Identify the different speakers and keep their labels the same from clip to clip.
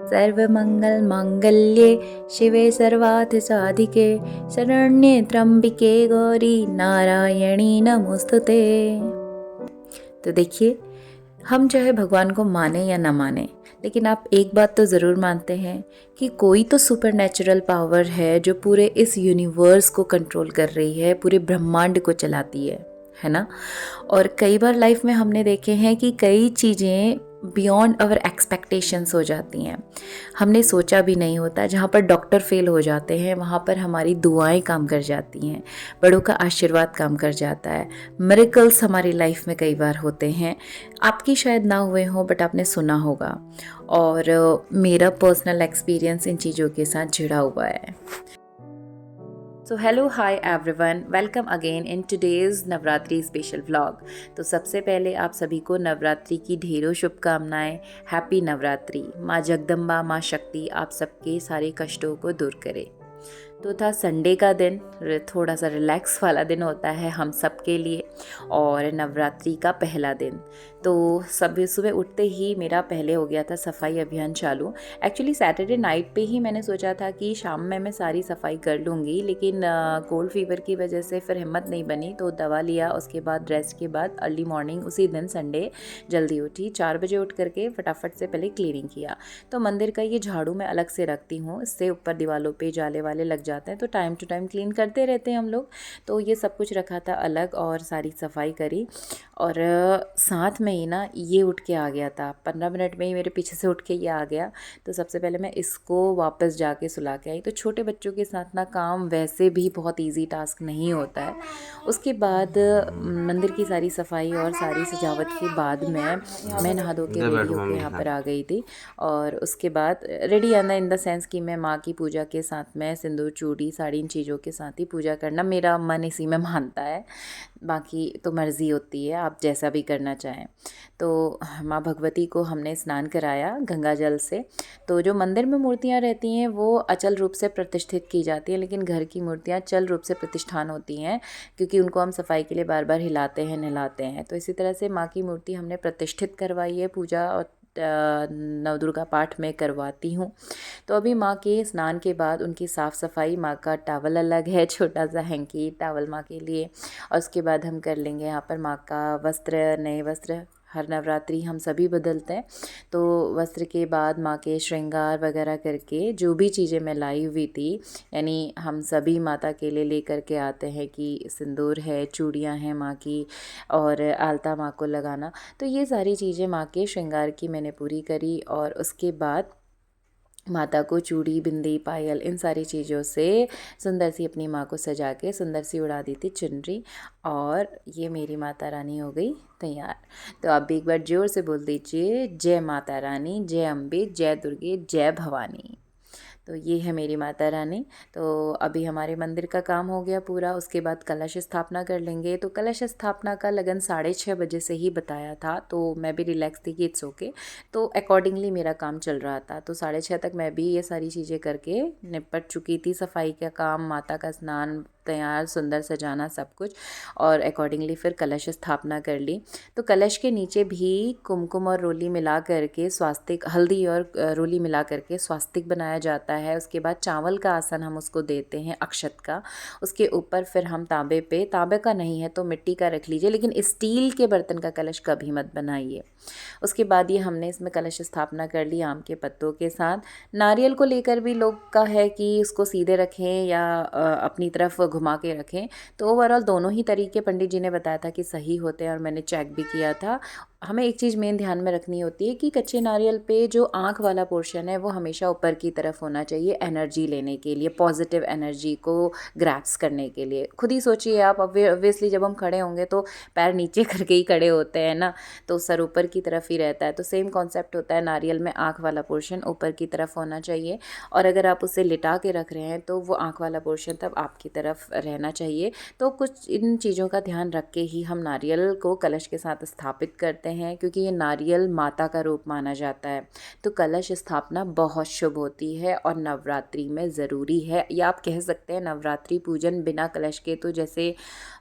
Speaker 1: सर्वमंगल मांगल्ये शिवे सर्वार्थ साधिके शरण्ये त्र्यंबिके गौरी नारायणी नमोस्तुते। तो देखिए, हम चाहे भगवान को माने या ना माने, लेकिन आप एक बात तो ज़रूर मानते हैं कि कोई तो सुपर नेचुरल पावर है जो पूरे इस यूनिवर्स को कंट्रोल कर रही है, पूरे ब्रह्मांड को चलाती है ना। और कई बार लाइफ में हमने देखे हैं कि कई चीज़ें बियॉन्ड आवर एक्सपेक्टेशंस हो जाती हैं, हमने सोचा भी नहीं होता। जहाँ पर डॉक्टर फेल हो जाते हैं वहाँ पर हमारी दुआएं काम कर जाती हैं, बड़ों का आशीर्वाद काम कर जाता है। मिरेकल्स हमारी लाइफ में कई बार होते हैं, आपकी शायद ना हुए हों बट आपने सुना होगा। और मेरा पर्सनल एक्सपीरियंस इन चीज़ों के साथ जुड़ा हुआ है। So hello hi everyone, welcome again in today's Navratri special vlog. तो सबसे पहले आप सभी को नवरात्रि की ढेरों शुभकामनाएं। हैप्पी नवरात्रि। माँ जगदम्बा, माँ शक्ति आप सबके सारे कष्टों को दूर करे। तो था संडे का दिन, थोड़ा सा रिलैक्स वाला दिन होता है हम सब के लिए, और नवरात्रि का पहला दिन। तो सुबह सुबह उठते ही मेरा पहले हो गया था सफाई अभियान चालू। एक्चुअली सैटरडे नाइट पे ही मैंने सोचा था कि शाम में मैं सारी सफाई कर लूँगी, लेकिन कोल्ड फीवर की वजह से फिर हिम्मत नहीं बनी, तो दवा लिया। उसके बाद रेस्ट के बाद अर्ली मॉर्निंग उसी दिन संडे जल्दी उठी, 4 बजे उठ करके फटाफट से पहले क्लीनिंग किया। तो मंदिर का ये झाड़ू मैं अलग से रखती हूँ, इससे ऊपर दीवारों पे जाले वाले लग जाते हैं, तो टाइम टू टाइम क्लीन करते रहते हैं हम लोग। तो ये सब कुछ रखा था अलग और सारी सफाई करी। और साथ में ही ना ये उठ के आ गया था, 15 मिनट में ही मेरे पीछे से उठ के ये आ गया। तो सबसे पहले मैं इसको वापस जाके सुला के आई। तो छोटे बच्चों के साथ ना काम वैसे भी बहुत इजी टास्क नहीं होता है। उसके बाद मंदिर की सारी सफाई और सारी सजावट के बाद मैं नहा धो के रेडी होके यहाँ पर आ गई थी। और उसके बाद रेडी आना इन द सेंस कि मैं माँ की पूजा के साथ में सिंदूर, चूड़ी, साड़ी, इन चीज़ों के साथ ही पूजा करना मेरा मन इसी में मानता है। बाकी तो मर्ज़ी होती है, आप जैसा भी करना चाहें। तो माँ भगवती को हमने स्नान कराया गंगा जल से। तो जो मंदिर में मूर्तियाँ रहती हैं वो अचल रूप से प्रतिष्ठित की जाती हैं, लेकिन घर की मूर्तियाँ चल रूप से प्रतिष्ठान होती हैं, क्योंकि उनको हम सफाई के लिए बार बार हिलाते हैं, नहलाते हैं। तो इसी तरह से माँ की मूर्ति हमने प्रतिष्ठित करवाई है, पूजा और नवदुर्गा पाठ में करवाती हूँ। तो अभी माँ के स्नान के बाद उनकी साफ़ सफाई, माँ का टावल अलग है, छोटा सा हैंकी टावल माँ के लिए। और उसके बाद हम कर लेंगे यहाँ पर माँ का वस्त्र, नए वस्त्र। हर नवरात्रि हम सभी बदलते हैं। तो वस्त्र के बाद माँ के श्रृंगार वगैरह करके जो भी चीज़ें मैं लाई हुई थी, यानी हम सभी माता के लिए लेकर के आते हैं कि सिंदूर है, चूड़ियाँ हैं माँ की, और आलता माँ को लगाना। तो ये सारी चीज़ें माँ के श्रृंगार की मैंने पूरी करी। और उसके बाद माता को चूड़ी, बिंदी, पायल, इन सारी चीज़ों से सुंदर सी अपनी माँ को सजा के सुंदर सी उड़ा दी थी चुनरी। और ये मेरी माता रानी हो गई तैयार। तो आप भी एक बार जोर से बोल दीजिए, जय माता रानी, जय अम्बे, जय दुर्गे, जय भवानी। तो ये है मेरी माता रानी। तो अभी हमारे मंदिर का काम हो गया पूरा, उसके बाद कलश स्थापना कर लेंगे। तो कलश स्थापना का लगन 6:30 बजे से ही बताया था, तो मैं भी रिलैक्स थी कि इट्स ओके। तो अकॉर्डिंगली मेरा काम चल रहा था। तो 6:30 तक मैं भी ये सारी चीज़ें करके निपट चुकी थी, सफाई का काम, माता का स्नान तैयार, सुंदर सजाना, सब कुछ। और अकॉर्डिंगली फिर कलश स्थापना कर ली। तो कलश के नीचे भी कुमकुम और रोली मिला करके स्वास्तिक, हल्दी और रोली मिला करके स्वास्तिक बनाया जाता है। उसके बाद चावल का आसन हम उसको देते हैं, अक्षत का। उसके ऊपर फिर हम तांबे पे, तांबे का नहीं है तो मिट्टी का रख लीजिए, लेकिन स्टील के बर्तन का कलश कभी मत बनाइए। उसके बाद ये हमने इसमें कलश स्थापना कर ली आम के पत्तों के साथ। नारियल को लेकर भी लोग का है कि उसको सीधे रखें या अपनी तरफ घुमा के रखें। तो ओवरऑल दोनों ही तरीके पंडित जी ने बताया था कि सही होते हैं, और मैंने चेक भी किया था। हमें एक चीज़ मेन ध्यान में रखनी होती है कि कच्चे नारियल पे जो आँख वाला पोर्शन है वो हमेशा ऊपर की तरफ होना चाहिए, एनर्जी लेने के लिए, पॉजिटिव एनर्जी को ग्रैप्स करने के लिए। खुद ही सोचिए आप, ऑब्वियसली जब हम खड़े होंगे तो पैर नीचे करके ही खड़े होते हैं ना, तो सर ऊपर की तरफ ही रहता है। तो सेम कॉन्सेप्ट होता है, नारियल में आँख वाला पोर्शन ऊपर की तरफ होना चाहिए, और अगर आप उसे लिटा के रख रहे हैं तो वो आँख वाला पोर्शन तब आपकी तरफ रहना चाहिए। तो कुछ इन चीज़ों का ध्यान रख के ही हम नारियल को कलश के साथ स्थापित करते हैं क्योंकि ये नारियल माता का रूप माना जाता है। तो कलश स्थापना बहुत शुभ होती है और नवरात्रि में ज़रूरी है, या आप कह सकते हैं नवरात्रि पूजन बिना कलश के तो जैसे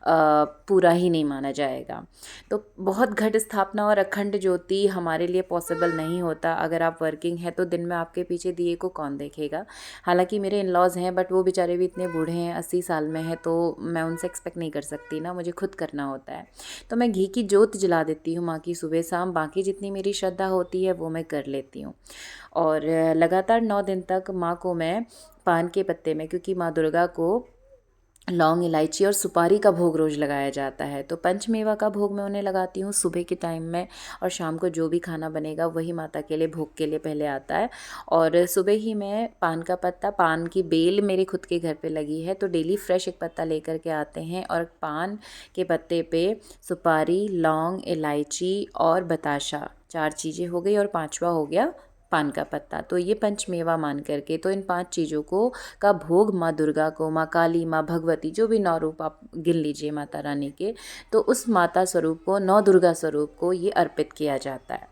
Speaker 1: पूरा ही नहीं माना जाएगा। तो बहुत घट स्थापना और अखंड ज्योति हमारे लिए पॉसिबल नहीं होता। अगर आप वर्किंग हैं तो दिन में आपके पीछे दिए को कौन देखेगा। हालांकि मेरे इन लॉज हैं बट वो बेचारे भी इतने बूढ़े हैं, 80 साल में हैं, तो मैं उनसे एक्सपेक्ट नहीं कर सकती ना, मुझे खुद करना होता है। तो मैं घी की जोत जला देती हूँ माँ की सुबह शाम, बाकी जितनी मेरी श्रद्धा होती है वो मैं कर लेती हूँ। और लगातार 9 दिन तक माँ को मैं पान के पत्ते में, क्योंकि माँ दुर्गा को लौंग, इलायची और सुपारी का भोग रोज़ लगाया जाता है, तो पंचमेवा का भोग मैं उन्हें लगाती हूँ सुबह के टाइम में, और शाम को जो भी खाना बनेगा वही माता के लिए भोग के लिए पहले आता है। और सुबह ही मैं पान का पत्ता, पान की बेल मेरे खुद के घर पे लगी है, तो डेली फ्रेश एक पत्ता लेकर के आते हैं, और पान के पत्ते पे सुपारी, लौंग, इलायची और बताशा, 4 चीज़ें हो गई, और 5वां हो गया पान का पत्ता। तो ये पंचमेवा मान करके, तो इन 5 चीज़ों को का भोग माँ दुर्गा को, माँ काली, माँ भगवती, जो भी 9 रूप आप गिन लीजिए माता रानी के, तो उस माता स्वरूप को, 9 दुर्गा स्वरूप को ये अर्पित किया जाता है।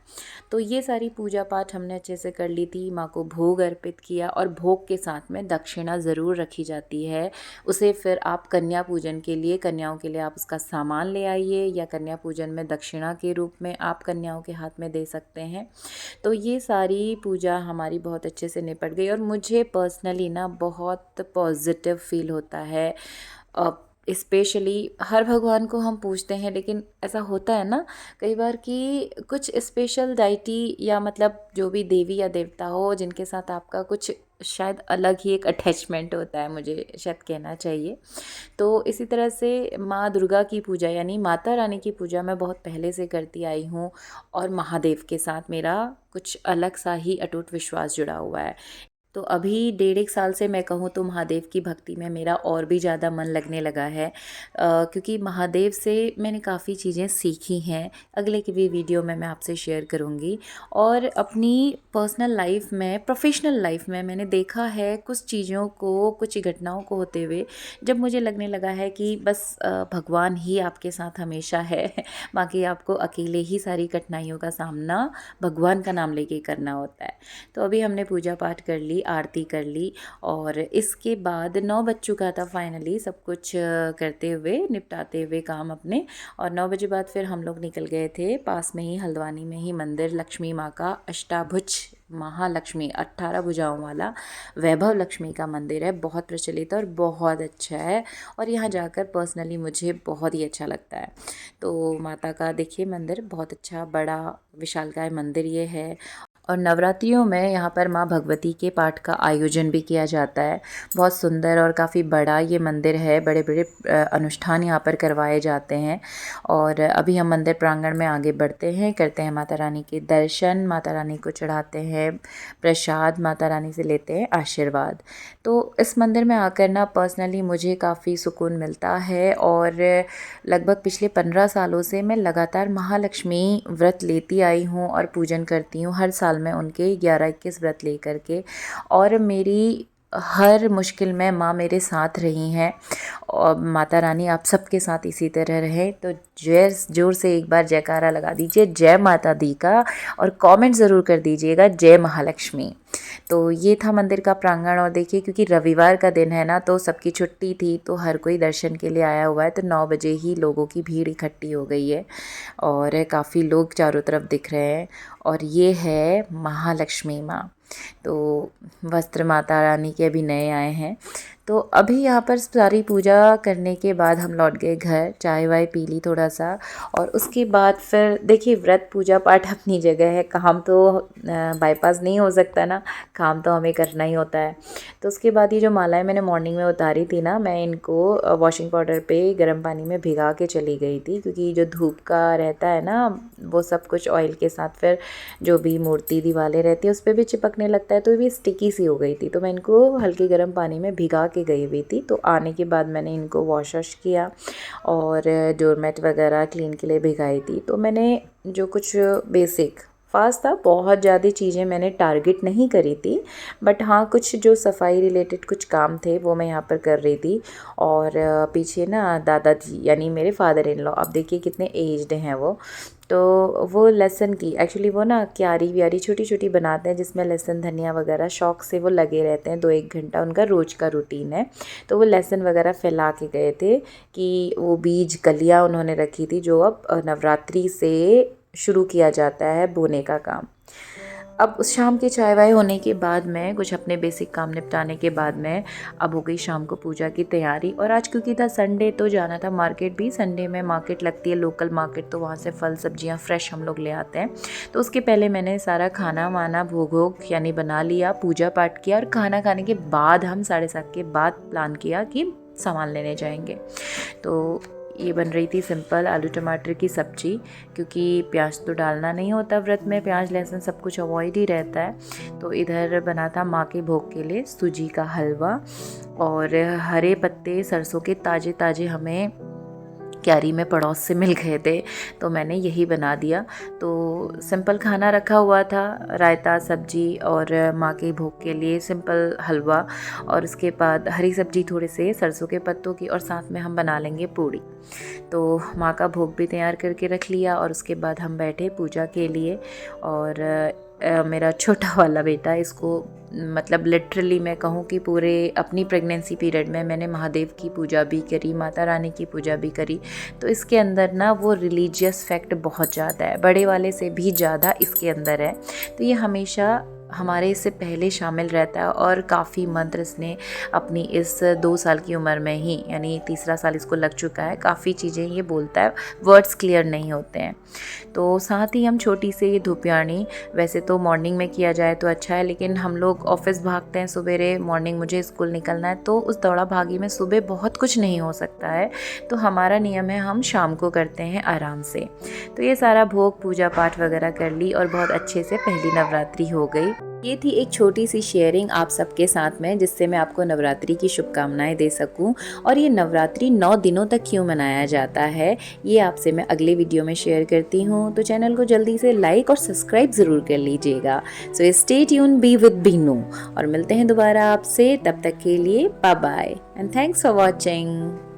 Speaker 1: तो ये सारी पूजा पाठ हमने अच्छे से कर ली थी, माँ को भोग अर्पित किया, और भोग के साथ में दक्षिणा ज़रूर रखी जाती है। उसे फिर आप कन्या पूजन के लिए, कन्याओं के लिए आप उसका सामान ले आइए, या कन्या पूजन में दक्षिणा के रूप में आप कन्याओं के हाथ में दे सकते हैं। तो ये सारी पूजा हमारी बहुत अच्छे से निपट गई, और मुझे पर्सनली ना बहुत पॉजिटिव फील होता है। स्पेशली हर भगवान को हम पूजते हैं, लेकिन ऐसा होता है ना कई बार कि कुछ स्पेशल डाइटी, या मतलब जो भी देवी या देवता हो जिनके साथ आपका कुछ शायद अलग ही एक अटैचमेंट होता है, मुझे शायद कहना चाहिए। तो इसी तरह से माँ दुर्गा की पूजा, यानी माता रानी की पूजा मैं बहुत पहले से करती आई हूँ, और महादेव के साथ मेरा कुछ अलग सा ही अटूट विश्वास जुड़ा हुआ है। तो अभी 1.5 साल से मैं कहूँ तो महादेव की भक्ति में मेरा और भी ज़्यादा मन लगने लगा है, क्योंकि महादेव से मैंने काफ़ी चीज़ें सीखी हैं। अगले की भी वीडियो में मैं आपसे शेयर करूँगी। और अपनी पर्सनल लाइफ में, प्रोफेशनल लाइफ में मैंने देखा है कुछ चीज़ों को, कुछ घटनाओं को होते हुए, जब मुझे लगने लगा है कि बस भगवान ही आपके साथ हमेशा है, बाकी आपको अकेले ही सारी कठिनाइयों का सामना भगवान का नाम लेके करना होता है। तो अभी हमने पूजा पाठ कर ली, आरती कर ली, और इसके बाद 9 बज चुका था फाइनली, सब कुछ करते हुए, निपटाते हुए काम अपने। और 9 बजे बाद फिर हम लोग निकल गए थे पास में ही, हल्द्वानी में ही मंदिर, लक्ष्मी माँ का, अष्टाभुज महालक्ष्मी, 18 भुजाओं वाला वैभव लक्ष्मी का मंदिर है, बहुत प्रचलित और बहुत अच्छा है, और यहाँ जाकर पर्सनली मुझे बहुत ही अच्छा लगता है। तो माता का देखिए मंदिर बहुत अच्छा, बड़ा विशालकाय मंदिर ये है। और नवरात्रियों में यहाँ पर माँ भगवती के पाठ का आयोजन भी किया जाता है। बहुत सुंदर और काफ़ी बड़ा ये मंदिर है, बड़े बड़े अनुष्ठान यहाँ पर करवाए जाते हैं। और अभी हम मंदिर प्रांगण में आगे बढ़ते हैं, करते हैं माता रानी के दर्शन, माता रानी को चढ़ाते हैं प्रसाद, माता रानी से लेते हैं आशीर्वाद। तो इस मंदिर में आकर ना पर्सनली मुझे काफ़ी सुकून मिलता है, और लगभग पिछले 15 सालों से मैं लगातार महालक्ष्मी व्रत लेती आई हूँ और पूजन करती हूँ हर साल में उनके 11-21 व्रत ले करके, और मेरी हर मुश्किल में माँ मेरे साथ रही हैं। और माता रानी आप सबके साथ इसी तरह रहे। तो जय जोर से एक बार जयकारा लगा दीजिए जय माता दी का, और कमेंट ज़रूर कर दीजिएगा जय महालक्ष्मी। तो ये था मंदिर का प्रांगण, और देखिए क्योंकि रविवार का दिन है ना, तो सबकी छुट्टी थी, तो हर कोई दर्शन के लिए आया हुआ है। तो 9 बजे ही लोगों की भीड़ इकट्ठी हो गई है, और काफ़ी लोग चारों तरफ दिख रहे हैं। और ये है महालक्ष्मी माँ। तो वस्त्र माता रानी के अभी नए आए हैं। तो अभी यहाँ पर सारी पूजा करने के बाद हम लौट गए घर, चाय वाय पी ली थोड़ा सा, और उसके बाद फिर देखिए व्रत पूजा पाठ अपनी जगह है, काम तो बाईपास नहीं हो सकता ना, काम तो हमें करना ही होता है। तो उसके बाद ये जो मालाएं मैंने मॉर्निंग में उतारी थी ना, मैं इनको वॉशिंग पाउडर पे गर्म पानी में भिगा के चली गई थी, क्योंकि जो धूप का रहता है ना, वो सब कुछ ऑयल के साथ फिर जो भी मूर्ति दीवारें रहती है उस पर भी चिपकने लगता है, तो ये स्टिकी सी हो गई थी। तो मैं इनको हल्के गर्म पानी में भिगा के गई हुई थी। तो आने के बाद मैंने इनको वॉश किया, और डोरमेट वगैरह क्लीन के लिए भिगाई थी। तो मैंने जो कुछ बेसिक फास्ट था, बहुत ज़्यादा चीज़ें मैंने टारगेट नहीं करी थी, बट हाँ कुछ जो सफाई रिलेटेड कुछ काम थे वो मैं यहाँ पर कर रही थी। और पीछे ना दादाजी यानी मेरे फादर इन लॉ, अब देखिए कितने एज्ड हैं तो वो लहसुन की एक्चुअली वो ना क्यारी व्यारी छोटी छोटी बनाते हैं जिसमें लहसुन धनिया वगैरह शौक से वो लगे रहते हैं, 2-1 घंटा उनका रोज़ का रूटीन है। तो वो लहसुन वगैरह फैला के गए थे कि वो बीज कलियाँ उन्होंने रखी थी जो अब नवरात्रि से शुरू किया जाता है बोने का काम। अब उस शाम की चाय वाय होने के बाद में कुछ अपने बेसिक काम निपटाने के बाद में अब हो गई शाम को पूजा की तैयारी। और आज क्योंकि था संडे तो जाना था मार्केट भी, संडे में मार्केट लगती है लोकल मार्केट, तो वहाँ से फल सब्जियाँ फ्रेश हम लोग ले आते हैं। तो उसके पहले मैंने सारा खाना वाना भोग वोग यानी बना लिया, पूजा पाठ किया और खाना खाने के बाद हम 7:30 के बाद प्लान किया कि सामान लेने जाएंगे। तो ये बन रही थी सिंपल आलू टमाटर की सब्जी, क्योंकि प्याज तो डालना नहीं होता व्रत में, प्याज लहसुन सब कुछ अवॉइड ही रहता है। तो इधर बना था माँ के भोग के लिए सूजी का हलवा और हरे पत्ते सरसों के ताज़े ताज़े हमें क्यारी में पड़ोस से मिल गए थे, तो मैंने यही बना दिया। तो सिंपल खाना रखा हुआ था, रायता सब्जी और माँ के भोग के लिए सिंपल हलवा, और उसके बाद हरी सब्जी थोड़े से सरसों के पत्तों की, और साथ में हम बना लेंगे पूड़ी। तो माँ का भोग भी तैयार करके रख लिया और उसके बाद हम बैठे पूजा के लिए। और मेरा छोटा वाला बेटा, इसको मतलब लिटरली मैं कहूँ कि पूरे अपनी प्रेगनेंसी पीरियड में मैंने महादेव की पूजा भी करी, माता रानी की पूजा भी करी, तो इसके अंदर ना वो रिलीजियस फैक्ट बहुत ज़्यादा है, बड़े वाले से भी ज़्यादा इसके अंदर है। तो ये हमेशा हमारे इससे पहले शामिल रहता है और काफ़ी मंत्र इसने अपनी इस 2 साल की उम्र में ही, यानी 3रा साल इसको लग चुका है, काफ़ी चीज़ें ये बोलता है, वर्ड्स क्लियर नहीं होते हैं। तो साथ ही हम छोटी सी ये धूपियानी, वैसे तो मॉर्निंग में किया जाए तो अच्छा है, लेकिन हम लोग ऑफिस भागते हैं सवेरे, मॉर्निंग मुझे स्कूल निकलना है, तो उस दौड़ा भागी में सुबह बहुत कुछ नहीं हो सकता है, तो हमारा नियम है हम शाम को करते हैं आराम से। तो ये सारा भोग पूजा पाठ वगैरह कर ली और बहुत अच्छे से पहली नवरात्रि हो गई। ये थी एक छोटी सी शेयरिंग आप सबके साथ में, जिससे मैं आपको नवरात्रि की शुभकामनाएं दे सकूं। और ये नवरात्रि 9 दिनों तक क्यों मनाया जाता है ये आपसे मैं अगले वीडियो में शेयर करती हूँ। तो चैनल को जल्दी से लाइक और सब्सक्राइब ज़रूर कर लीजिएगा। So stay tune, be with Binu, और मिलते हैं दोबारा आपसे, तब तक के लिए bye bye and thanks for watching.